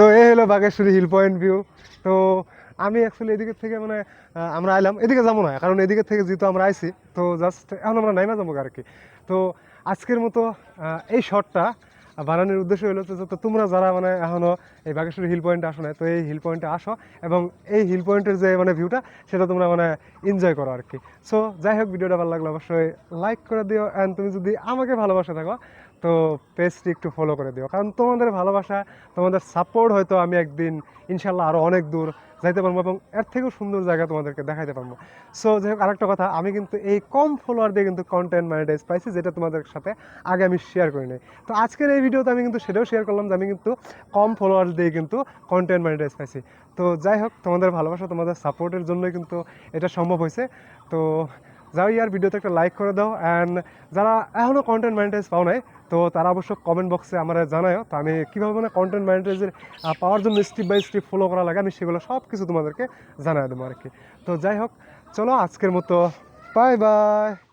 তো এই হলো বাগেশ্বরী হিল পয়েন্ট ভিউ। তো আমি অ্যাকচুয়ালি এদিকে থেকে মানে আমরা আইলাম, এদিকে যাবো না কারণ এদিকে থেকে যেহেতু আমরা আইছি, তো জাস্ট এখন আমরা নাইমা যাবো আর কি। তো আজকের মতো এই শটটা বানানোর উদ্দেশ্য হলো তো তোমরা যারা মানে এখনও এই বাগেশ্বরী হিল পয়েন্টে আসো না, তো এই হিল পয়েন্টে আসো এবং এই হিল পয়েন্টের যে মানে ভিউটা সেটা তোমরা মানে এনজয় করো আর কি। সো যাই হোক, ভিডিওটা ভালো লাগলে অবশ্যই লাইক করে দিও, অ্যান্ড তুমি যদি আমাকে ভালোবাসা থাকো তো পেজটি একটু ফলো করে দিও, কারণ তোমাদের ভালোবাসা, তোমাদের সাপোর্ট হয়তো আমি একদিন ইনশাল্লাহ আরও অনেক দূর যাইতে পারবো এবং এর থেকেও সুন্দর জায়গা তোমাদেরকে দেখাইতে পারবো। সো যাই হোক, আরেকটা কথা, আমি কিন্তু এই কম ফলোয়ার দিয়ে কিন্তু কন্টেন্ট মনিটাইজ পাইছি, যেটা তোমাদের সাথে আগে আমি শেয়ার করি নাই। তো আজকের এই ভিডিওতে আমি কিন্তু সেটাও শেয়ার করলাম যে আমি কিন্তু কম ফলোয়ার দিয়ে কিন্তু কন্টেন্ট মনিটাইজ পাইছি। তো যাই হোক, তোমাদের ভালোবাসা, তোমাদের সাপোর্টের জন্যই কিন্তু এটা সম্ভব হয়েছে। তো যাও ইয়ার, ভিডিওতে একটা লাইক করে দাও, অ্যান্ড যারা এখনও কন্টেন্ট মনিটাইজ পাও নাই তো তারা অবশ্য কমেন্ট বক্সে আমার জানাও, তো আমি কীভাবে মানে কন্টেন্ট মনিটাইজের পাওয়ার জন্য স্টেপ বাই স্টেপ ফলো করা লাগে আমি সেগুলো সব কিছু তোমাদেরকে জানাই দেবো আর কি। তো যাই হোক, চলো আজকের মতো বাই বাই।